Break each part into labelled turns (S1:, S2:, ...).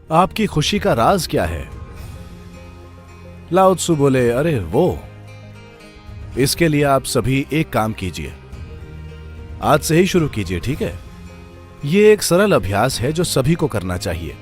S1: आपकी खुशी का राज क्या है? लाओ त्सु बोले, अरे वो, इसके लिए आप सभी एक काम कीजिए, आज से ही शुरू कीजिए, ठीक है? ये एक सरल अभ्यास है जो सभी को करना चाहिए।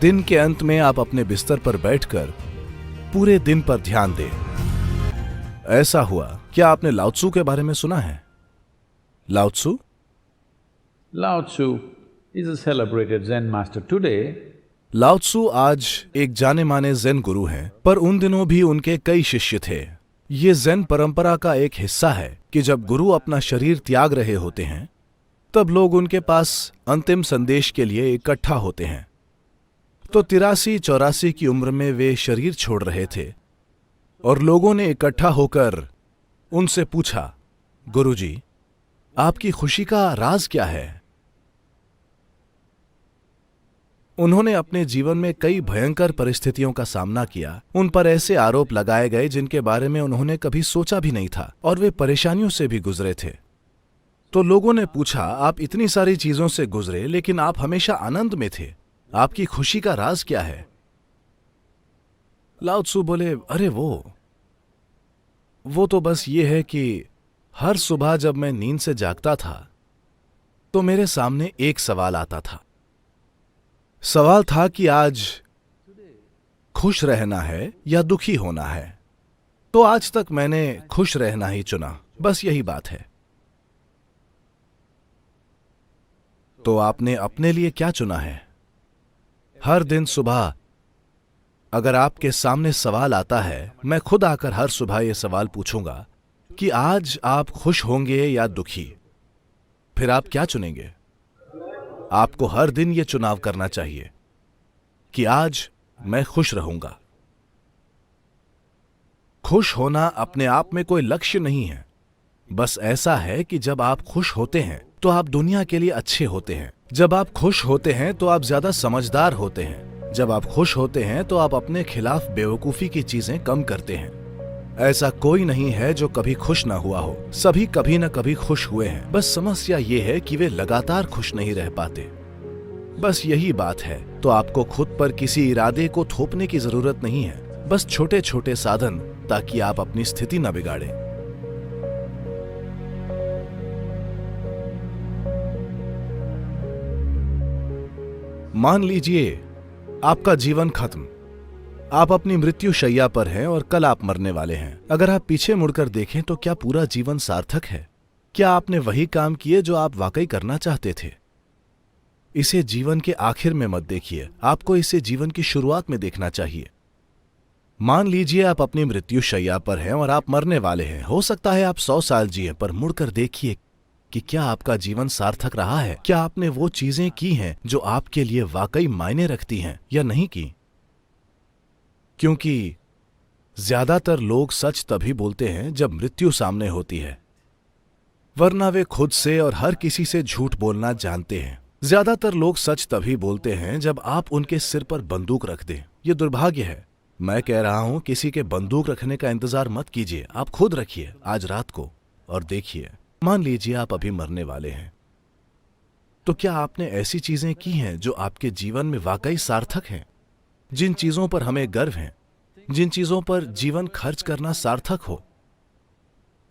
S1: दिन के अंत में आप अपने बिस्तर पर बैठकर पूरे दिन पर ध्यान दें। ऐसा हुआ, क्या आपने लाओ त्सु के बारे में सुना है? लाओ Tzu?
S2: Lao Tzu is a celebrated Zen master today.
S1: लाओ त्सु आज एक जाने माने ज़ेन गुरु हैं, पर उन दिनों भी उनके कई शिष्य थे। ये ज़ेन परंपरा का एक हिस्सा है कि जब गुरु अपना शरीर त्याग रहे होते हैं तब लोग उनके पास अंतिम संदेश के लिए इकट्ठा होते हैं। तो 83-84 की उम्र में वे शरीर छोड़ रहे थे और लोगों ने इकट्ठा होकर उनसे पूछा, गुरुजी, आपकी खुशी का राज क्या है? उन्होंने अपने जीवन में कई भयंकर परिस्थितियों का सामना किया। उन पर ऐसे आरोप लगाए गए जिनके बारे में उन्होंने कभी सोचा भी नहीं था और वे परेशानियों से भी गुजरे थे। तो लोगों ने पूछा, आप इतनी सारी चीजों से गुजरे लेकिन आप हमेशा आनंद में थे, आपकी खुशी का राज क्या है? लाओ त्सु बोले, अरे वो तो बस ये है कि हर सुबह जब मैं नींद से जागता था तो मेरे सामने एक सवाल आता था। सवाल था कि आज खुश रहना है या दुखी होना है। तो आज तक मैंने खुश रहना ही चुना, बस यही बात है। तो आपने अपने लिए क्या चुना है? हर दिन सुबह अगर आपके सामने सवाल आता है, मैं खुद आकर हर सुबह यह सवाल पूछूंगा कि आज आप खुश होंगे या दुखी, फिर आप क्या चुनेंगे? आपको हर दिन यह चुनाव करना चाहिए कि आज मैं खुश रहूंगा। खुश होना अपने आप में कोई लक्ष्य नहीं है, बस ऐसा है कि जब आप खुश होते हैं तो आप दुनिया के लिए अच्छे होते हैं। जब आप खुश होते हैं तो आप ज्यादा समझदार होते हैं। जब आप खुश होते हैं तो आप अपने खिलाफ बेवकूफी की चीजें कम करते हैं। ऐसा कोई नहीं है जो कभी खुश ना हुआ हो, सभी कभी न कभी खुश हुए हैं। बस समस्या ये है कि वे लगातार खुश नहीं रह पाते। बस यही बात है। तो आपको खुद पर किसी इरादे को थोपने की जरूरत नहीं है, बस छोटे छोटे साधन, ताकि आप अपनी स्थिति न बिगाड़ें। मान लीजिए आपका जीवन खत्म, आप अपनी मृत्यु शैया पर हैं और कल आप मरने वाले हैं। अगर आप पीछे मुड़कर देखें तो क्या पूरा जीवन सार्थक है? क्या आपने वही काम किए जो आप वाकई करना चाहते थे? इसे जीवन के आखिर में मत देखिए, आपको इसे जीवन की शुरुआत में देखना चाहिए। मान लीजिए आप अपनी मृत्यु शैया पर हैं और आप मरने वाले हैं। हो सकता है आप 100 साल जिए, पर मुड़कर देखिए कि क्या आपका जीवन सार्थक रहा है? क्या आपने वो चीजें की हैं जो आपके लिए वाकई मायने रखती हैं या नहीं की? क्योंकि ज्यादातर लोग सच तभी बोलते हैं जब मृत्यु सामने होती है, वरना वे खुद से और हर किसी से झूठ बोलना जानते हैं। ज्यादातर लोग सच तभी बोलते हैं जब आप उनके सिर पर बंदूक रख दें। यह दुर्भाग्य है। मैं कह रहा हूं, किसी के बंदूक रखने का इंतजार मत कीजिए, आप खुद रखिए आज रात को और देखिए। मान लीजिए आप अभी मरने वाले हैं, तो क्या आपने ऐसी चीजें की हैं जो आपके जीवन में वाकई सार्थक हैं? जिन चीजों पर हमें गर्व है, जिन चीजों पर जीवन खर्च करना सार्थक हो,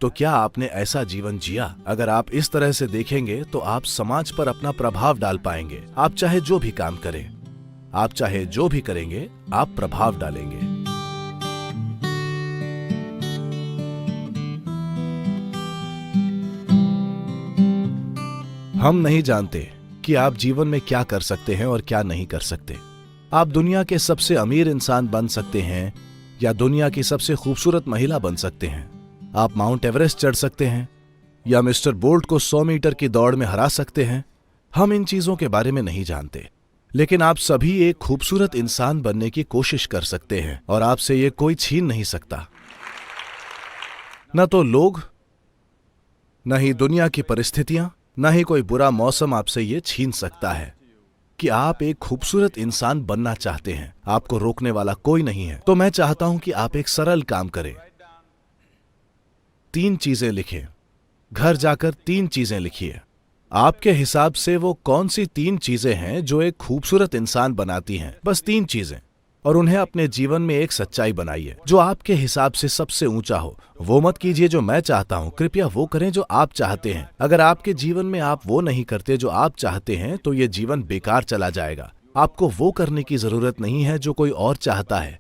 S1: तो क्या आपने ऐसा जीवन जिया? अगर आप इस तरह से देखेंगे तो आप समाज पर अपना प्रभाव डाल पाएंगे। आप चाहे जो भी काम करें, आप चाहे जो भी करेंगे, आप प्रभाव डालेंगे। हम नहीं जानते कि आप जीवन में क्या कर सकते हैं और क्या नहीं कर सकते। आप दुनिया के सबसे अमीर इंसान बन सकते हैं या दुनिया की सबसे खूबसूरत महिला बन सकते हैं। आप माउंट एवरेस्ट चढ़ सकते हैं या मिस्टर बोल्ट को 100 मीटर की दौड़ में हरा सकते हैं। हम इन चीजों के बारे में नहीं जानते, लेकिन आप सभी एक खूबसूरत इंसान बनने की कोशिश कर सकते हैं और आपसे ये कोई छीन नहीं सकता। न तो लोग, न ही दुनिया की परिस्थितियां, न ही कोई बुरा मौसम आपसे ये छीन सकता है कि आप एक खूबसूरत इंसान बनना चाहते हैं। आपको रोकने वाला कोई नहीं है। तो मैं चाहता हूं कि आप एक सरल काम करें। 3 चीजें लिखें। घर जाकर 3 चीजें लिखिए। आपके हिसाब से वो कौन सी 3 चीजें हैं जो एक खूबसूरत इंसान बनाती हैं? बस 3 चीजें। और उन्हें अपने जीवन में एक सच्चाई बनाइए जो आपके हिसाब से सबसे ऊंचा हो। वो मत कीजिए जो मैं चाहता हूं, कृपया वो करें जो आप चाहते हैं। अगर आपके जीवन में आप वो नहीं करते जो आप चाहते हैं तो ये जीवन बेकार चला जाएगा। आपको वो करने की जरूरत नहीं है जो कोई और चाहता है,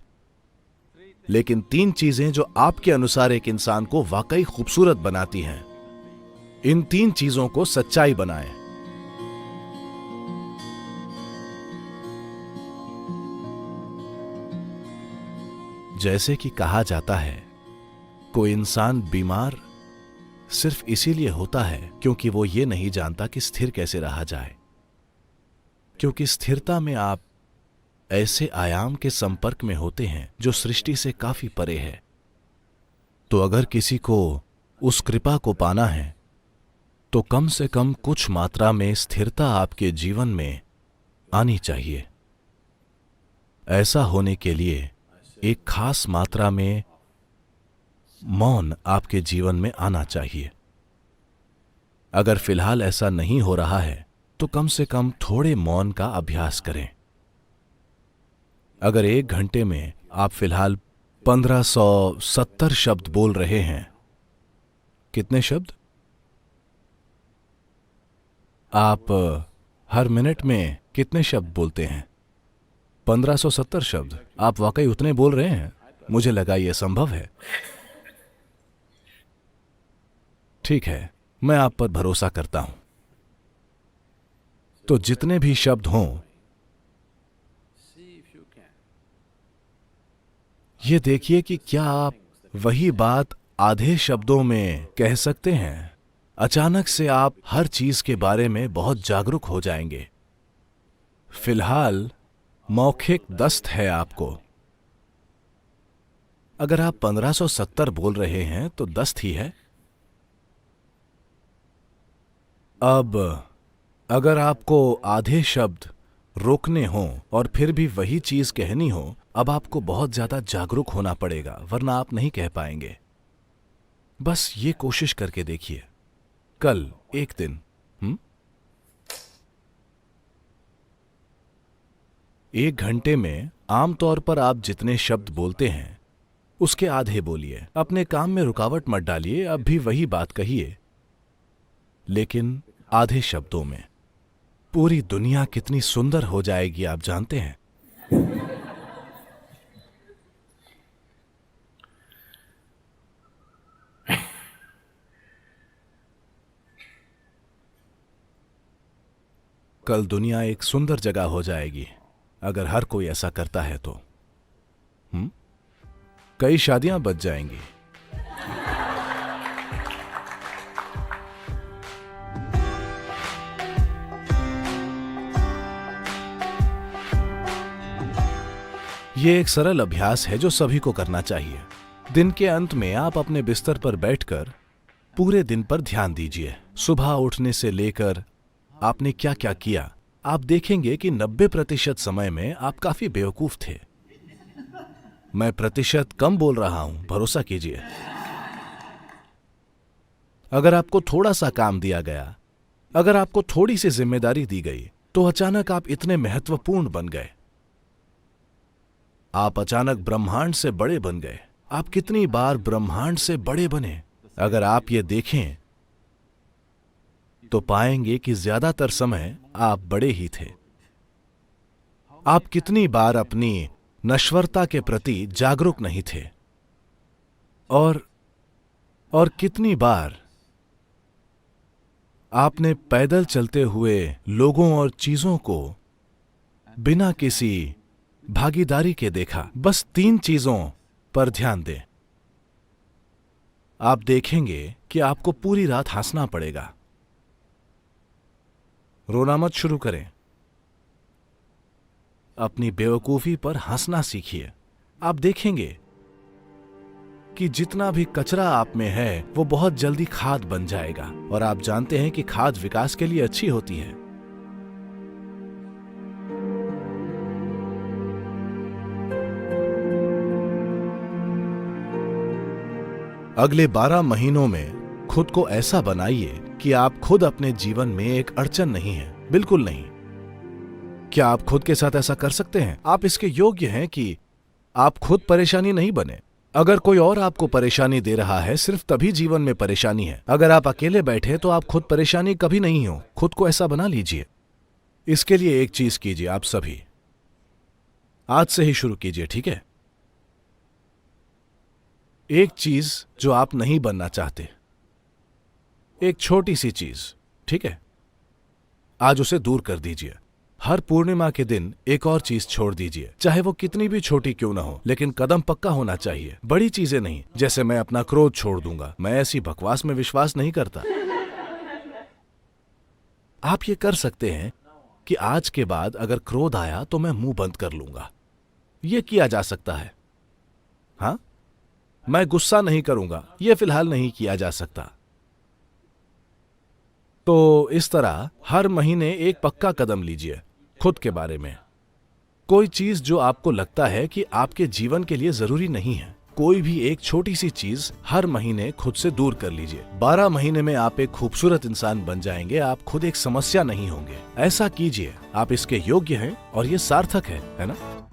S1: लेकिन 3 चीजें जो आपके अनुसार एक इंसान को वाकई खूबसूरत बनाती हैं। इन 3 चीजों को सच्चाई बनाएं। जैसे कि कहा जाता है, कोई इंसान बीमार सिर्फ इसीलिए होता है क्योंकि वो ये नहीं जानता कि स्थिर कैसे रहा जाए। क्योंकि स्थिरता में आप ऐसे आयाम के संपर्क में होते हैं जो सृष्टि से काफी परे है। तो अगर किसी को उस कृपा को पाना है तो कम से कम कुछ मात्रा में स्थिरता आपके जीवन में आनी चाहिए। ऐसा होने के लिए एक खास मात्रा में मौन आपके जीवन में आना चाहिए। अगर फिलहाल ऐसा नहीं हो रहा है तो कम से कम थोड़े मौन का अभ्यास करें। अगर 1 घंटे में आप फिलहाल 1570 शब्द बोल रहे हैं, कितने शब्द? आप हर मिनट में कितने शब्द बोलते हैं? 1570 शब्द। आप वाकई उतने बोल रहे हैं? मुझे लगा यह संभव है। ठीक है, मैं आप पर भरोसा करता हूं। तो जितने भी शब्द हों, ये देखिए कि क्या आप वही बात आधे शब्दों में कह सकते हैं। अचानक से आप हर चीज के बारे में बहुत जागरूक हो जाएंगे। फिलहाल मौखिक दस्त है आपको। अगर आप 1570 बोल रहे हैं तो दस्त ही है। अब अगर आपको आधे शब्द रोकने हों और फिर भी वही चीज कहनी हो, अब आपको बहुत ज्यादा जागरूक होना पड़ेगा, वरना आप नहीं कह पाएंगे। बस ये कोशिश करके देखिए। कल एक दिन 1 घंटे में आमतौर पर आप जितने शब्द बोलते हैं उसके आधे बोलिए। अपने काम में रुकावट मत डालिए, अब भी वही बात कहिए, लेकिन आधे शब्दों में। पूरी दुनिया कितनी सुंदर हो जाएगी, आप जानते हैं। कल दुनिया एक सुंदर जगह हो जाएगी अगर हर कोई ऐसा करता है तो। कई शादियां बच जाएंगी। ये एक सरल अभ्यास है जो सभी को करना चाहिए। दिन के अंत में आप अपने बिस्तर पर बैठकर पूरे दिन पर ध्यान दीजिए। सुबह उठने से लेकर आपने क्या क्या किया। आप देखेंगे कि 90% समय में आप काफी बेवकूफ थे। मैं प्रतिशत कम बोल रहा हूं, भरोसा कीजिए। अगर आपको थोड़ा सा काम दिया गया, अगर आपको थोड़ी सी जिम्मेदारी दी गई, तो अचानक आप इतने महत्वपूर्ण बन गए। आप अचानक ब्रह्मांड से बड़े बन गए। आप कितनी बार ब्रह्मांड से बड़े बने? अगर आप ये देखें तो पाएंगे कि ज्यादातर समय आप बड़े ही थे। आप कितनी बार अपनी नश्वरता के प्रति जागरूक नहीं थे? और कितनी बार आपने पैदल चलते हुए लोगों और चीजों को बिना किसी भागीदारी के देखा? बस 3 चीजों पर ध्यान दें। आप देखेंगे कि आपको पूरी रात हंसना पड़ेगा। रोना मत शुरू करें। अपनी बेवकूफी पर हंसना सीखिए। आप देखेंगे कि जितना भी कचरा आप में है वो बहुत जल्दी खाद बन जाएगा। और आप जानते हैं कि खाद विकास के लिए अच्छी होती है। अगले 12 महीनों में खुद को ऐसा बनाइए कि आप खुद अपने जीवन में एक अड़चन नहीं है, बिल्कुल नहीं। क्या आप खुद के साथ ऐसा कर सकते हैं? आप इसके योग्य हैं कि आप खुद परेशानी नहीं बने। अगर कोई और आपको परेशानी दे रहा है, सिर्फ तभी जीवन में परेशानी है। अगर आप अकेले बैठे तो आप खुद परेशानी कभी नहीं हो। खुद को ऐसा बना लीजिए। इसके लिए एक चीज कीजिए, आप सभी आज से ही शुरू कीजिए, ठीक है? एक चीज जो आप नहीं बनना चाहते, एक छोटी सी चीज, ठीक है, आज उसे दूर कर दीजिए। हर पूर्णिमा के दिन एक और चीज छोड़ दीजिए, चाहे वो कितनी भी छोटी क्यों ना हो, लेकिन कदम पक्का होना चाहिए। बड़ी चीजें नहीं, जैसे मैं अपना क्रोध छोड़ दूंगा। मैं ऐसी बकवास में विश्वास नहीं करता। आप ये कर सकते हैं कि आज के बाद अगर क्रोध आया तो मैं मुंह बंद कर लूंगा। यह किया जा सकता है। हां, मैं गुस्सा नहीं करूंगा, यह फिलहाल नहीं किया जा सकता। तो इस तरह हर महीने एक पक्का कदम लीजिए खुद के बारे में। कोई चीज जो आपको लगता है कि आपके जीवन के लिए जरूरी नहीं है, कोई भी एक छोटी सी चीज हर महीने खुद से दूर कर लीजिए। 12 महीने में आप एक खूबसूरत इंसान बन जाएंगे। आप खुद एक समस्या नहीं होंगे। ऐसा कीजिए, आप इसके योग्य हैं और ये सार्थक है ना?